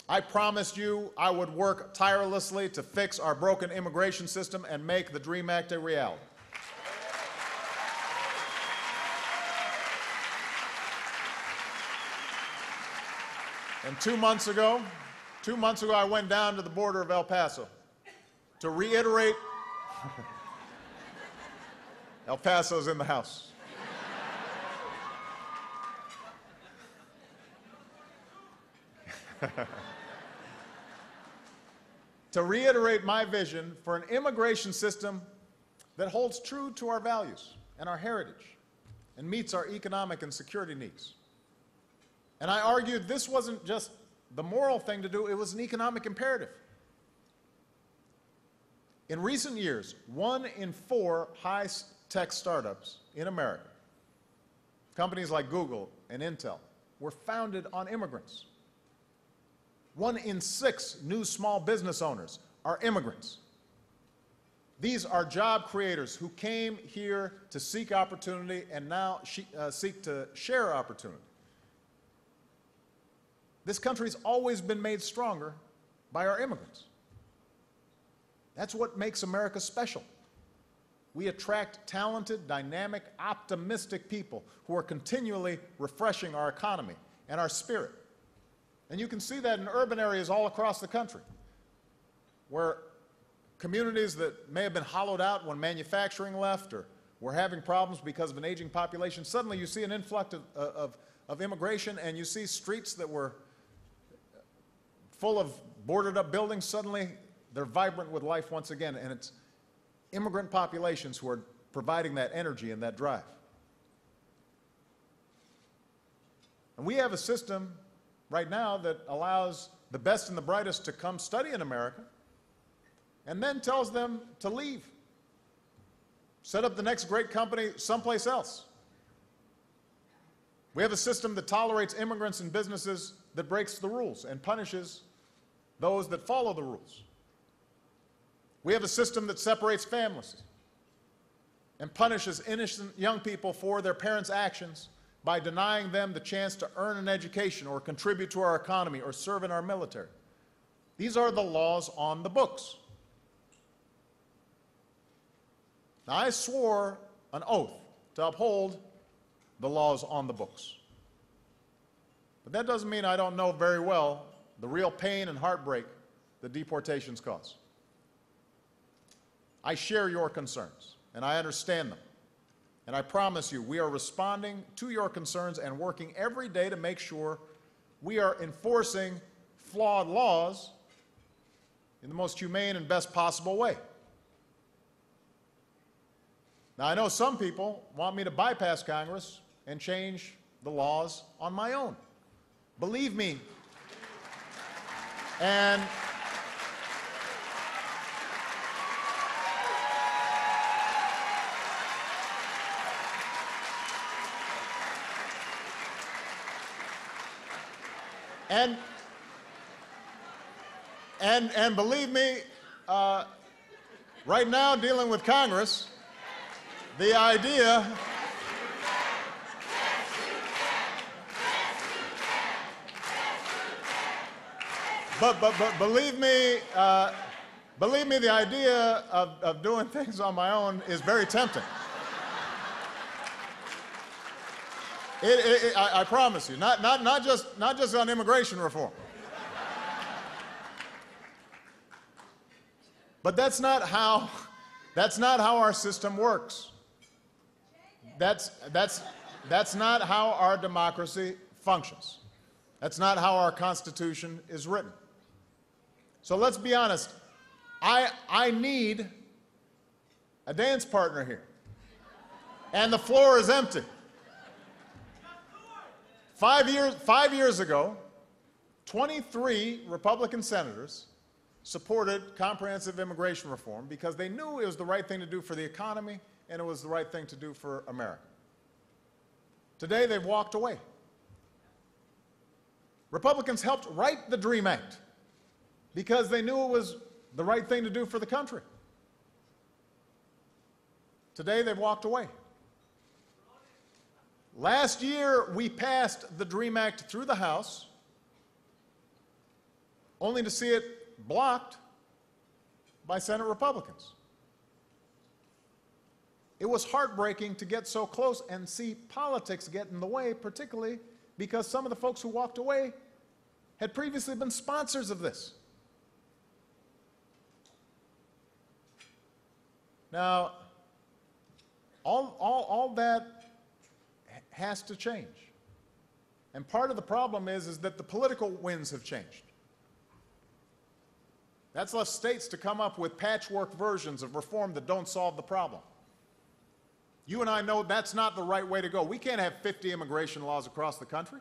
I promised you I would work tirelessly to fix our broken immigration system and make the DREAM Act a reality. And 2 months ago, I went down to the border of El Paso to reiterate. El Paso's in the house. To reiterate my vision for an immigration system that holds true to our values and our heritage and meets our economic and security needs. And I argued this wasn't just the moral thing to do, it was an economic imperative. In recent years, 1 in 4 high-tech startups in America, companies like Google and Intel, were founded on immigrants. 1 in 6 new small business owners are immigrants. These are job creators who came here to seek opportunity and now seek to share opportunity. This country's always been made stronger by our immigrants. That's what makes America special. We attract talented, dynamic, optimistic people who are continually refreshing our economy and our spirit. And you can see that in urban areas all across the country, where communities that may have been hollowed out when manufacturing left or were having problems because of an aging population, suddenly you see an influx of immigration, and you see streets that were full of boarded up buildings. Suddenly they're vibrant with life once again, and it's immigrant populations who are providing that energy and that drive. And we have a system right now that allows the best and the brightest to come study in America and then tells them to leave, set up the next great company someplace else. We have a system that tolerates immigrants and businesses that breaks the rules and punishes those that follow the rules. We have a system that separates families and punishes innocent young people for their parents' actions by denying them the chance to earn an education or contribute to our economy or serve in our military. These are the laws on the books. Now, I swore an oath to uphold the laws on the books. But that doesn't mean I don't know very well the real pain and heartbreak that deportations cause. I share your concerns, and I understand them. And I promise you, we are responding to your concerns and working every day to make sure we are enforcing flawed laws in the most humane and best possible way. Now, I know some people want me to bypass Congress and change the laws on my own. Believe me. And believe me, right now, dealing with Congress, the idea but believe me, the idea of doing things on my own is very tempting. I promise you, not just on immigration reform. But that's not how our system works. That's not how our democracy functions. That's not how our Constitution is written. So let's be honest. I need a dance partner here. And the floor is empty. 5 years ago, 23 Republican senators supported comprehensive immigration reform because they knew it was the right thing to do for the economy and it was the right thing to do for America. Today, they've walked away. Republicans helped write the DREAM Act because they knew it was the right thing to do for the country. Today, they've walked away. Last year, we passed the DREAM Act through the House only to see it blocked by Senate Republicans. It was heartbreaking to get so close and see politics get in the way, particularly because some of the folks who walked away had previously been sponsors of this. Now, all that has to change. And part of the problem is that the political winds have changed. That's left states to come up with patchwork versions of reform that don't solve the problem. You and I know that's not the right way to go. We can't have 50 immigration laws across the country.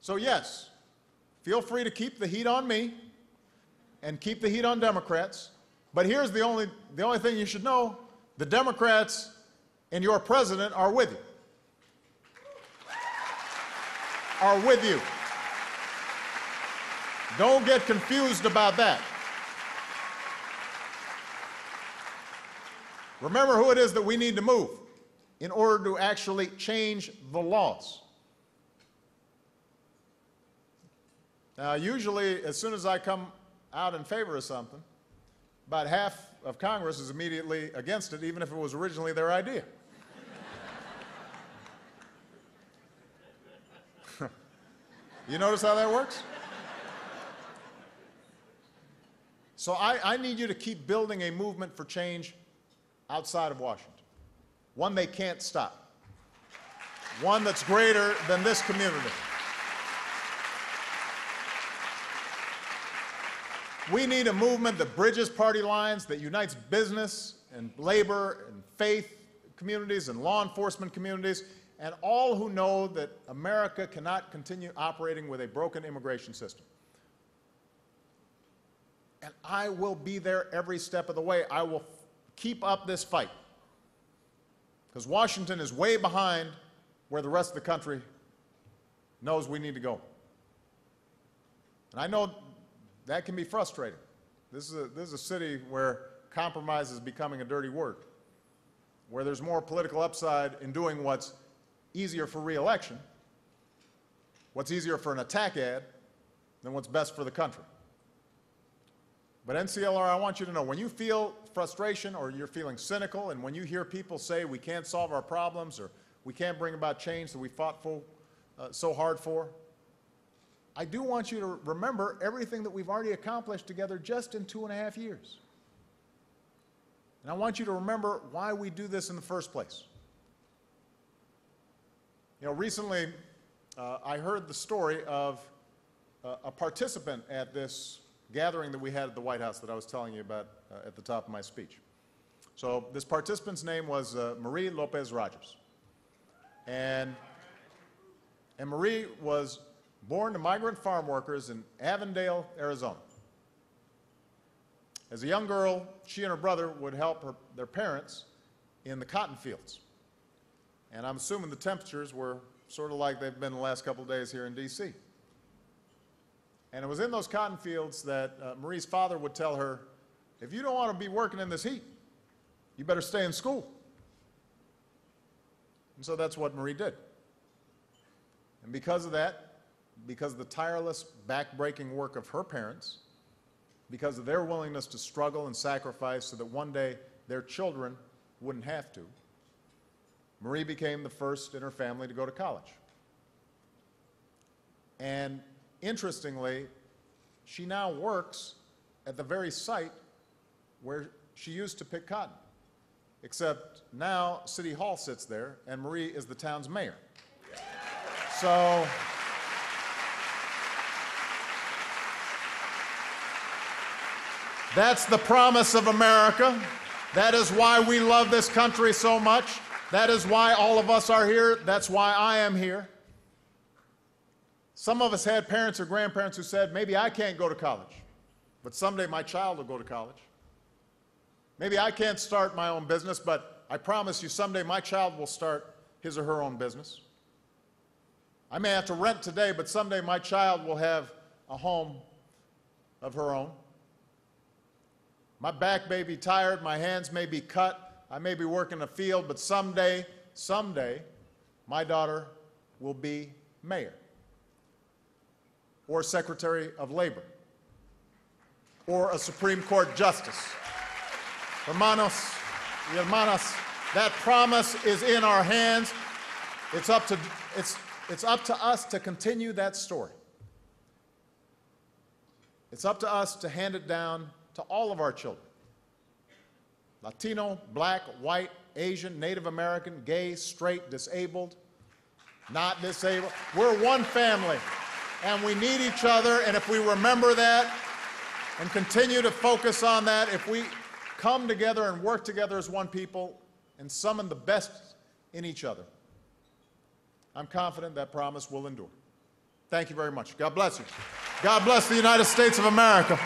So yes, feel free to keep the heat on me and keep the heat on Democrats. But here's the only thing you should know: the Democrats and your president are with you. Are with you. Don't get confused about that. Remember who it is that we need to move in order to actually change the laws. Now, usually, as soon as I come out in favor of something, about half of Congress is immediately against it, even if it was originally their idea. You notice how that works? So I need you to keep building a movement for change outside of Washington, one they can't stop, one that's greater than this community. We need a movement that bridges party lines, that unites business and labor and faith communities and law enforcement communities, and all who know that America cannot continue operating with a broken immigration system. And I will be there every step of the way. I will keep up this fight, because Washington is way behind where the rest of the country knows we need to go. And I know that can be frustrating. This is a city where compromise is becoming a dirty word, where there's more political upside in doing what's easier for re-election, what's easier for an attack ad, than what's best for the country. But NCLR, I want you to know, when you feel frustration or you're feeling cynical, and when you hear people say we can't solve our problems or we can't bring about change that we fought so hard for, I do want you to remember everything that we've already accomplished together just in 2.5 years. And I want you to remember why we do this in the first place. You know, recently I heard the story of a participant at this gathering that we had at the White House that I was telling you about at the top of my speech. So this participant's name was Marie Lopez Rogers. And Marie was born to migrant farm workers in Avondale, Arizona. As a young girl, she and her brother would help their parents in the cotton fields. And I'm assuming the temperatures were sort of like they've been the last couple of days here in D.C. And it was in those cotton fields that Marie's father would tell her, if you don't want to be working in this heat, you better stay in school. And so that's what Marie did. And because of that, because of the tireless, backbreaking work of her parents, because of their willingness to struggle and sacrifice so that one day their children wouldn't have to, Marie became the first in her family to go to college. And interestingly, she now works at the very site where she used to pick cotton, except now City Hall sits there and Marie is the town's mayor. So that's the promise of America. That is why we love this country so much. That is why all of us are here. That's why I am here. Some of us had parents or grandparents who said, maybe I can't go to college, but someday my child will go to college. Maybe I can't start my own business, but I promise you someday my child will start his or her own business. I may have to rent today, but someday my child will have a home of her own. My back may be tired, my hands may be cut, I may be working a field, but someday, my daughter will be mayor. or Secretary of Labor or a Supreme Court justice. Hermanos y hermanas, that promise is in our hands. It's up to us to continue that story. It's up to us to hand it down to all of our children. Latino, black, white, Asian, Native American, gay, straight, disabled, not disabled. We're one family, and we need each other, and if we remember that and continue to focus on that, if we come together and work together as one people and summon the best in each other, I'm confident that promise will endure. Thank you very much. God bless you. God bless the United States of America.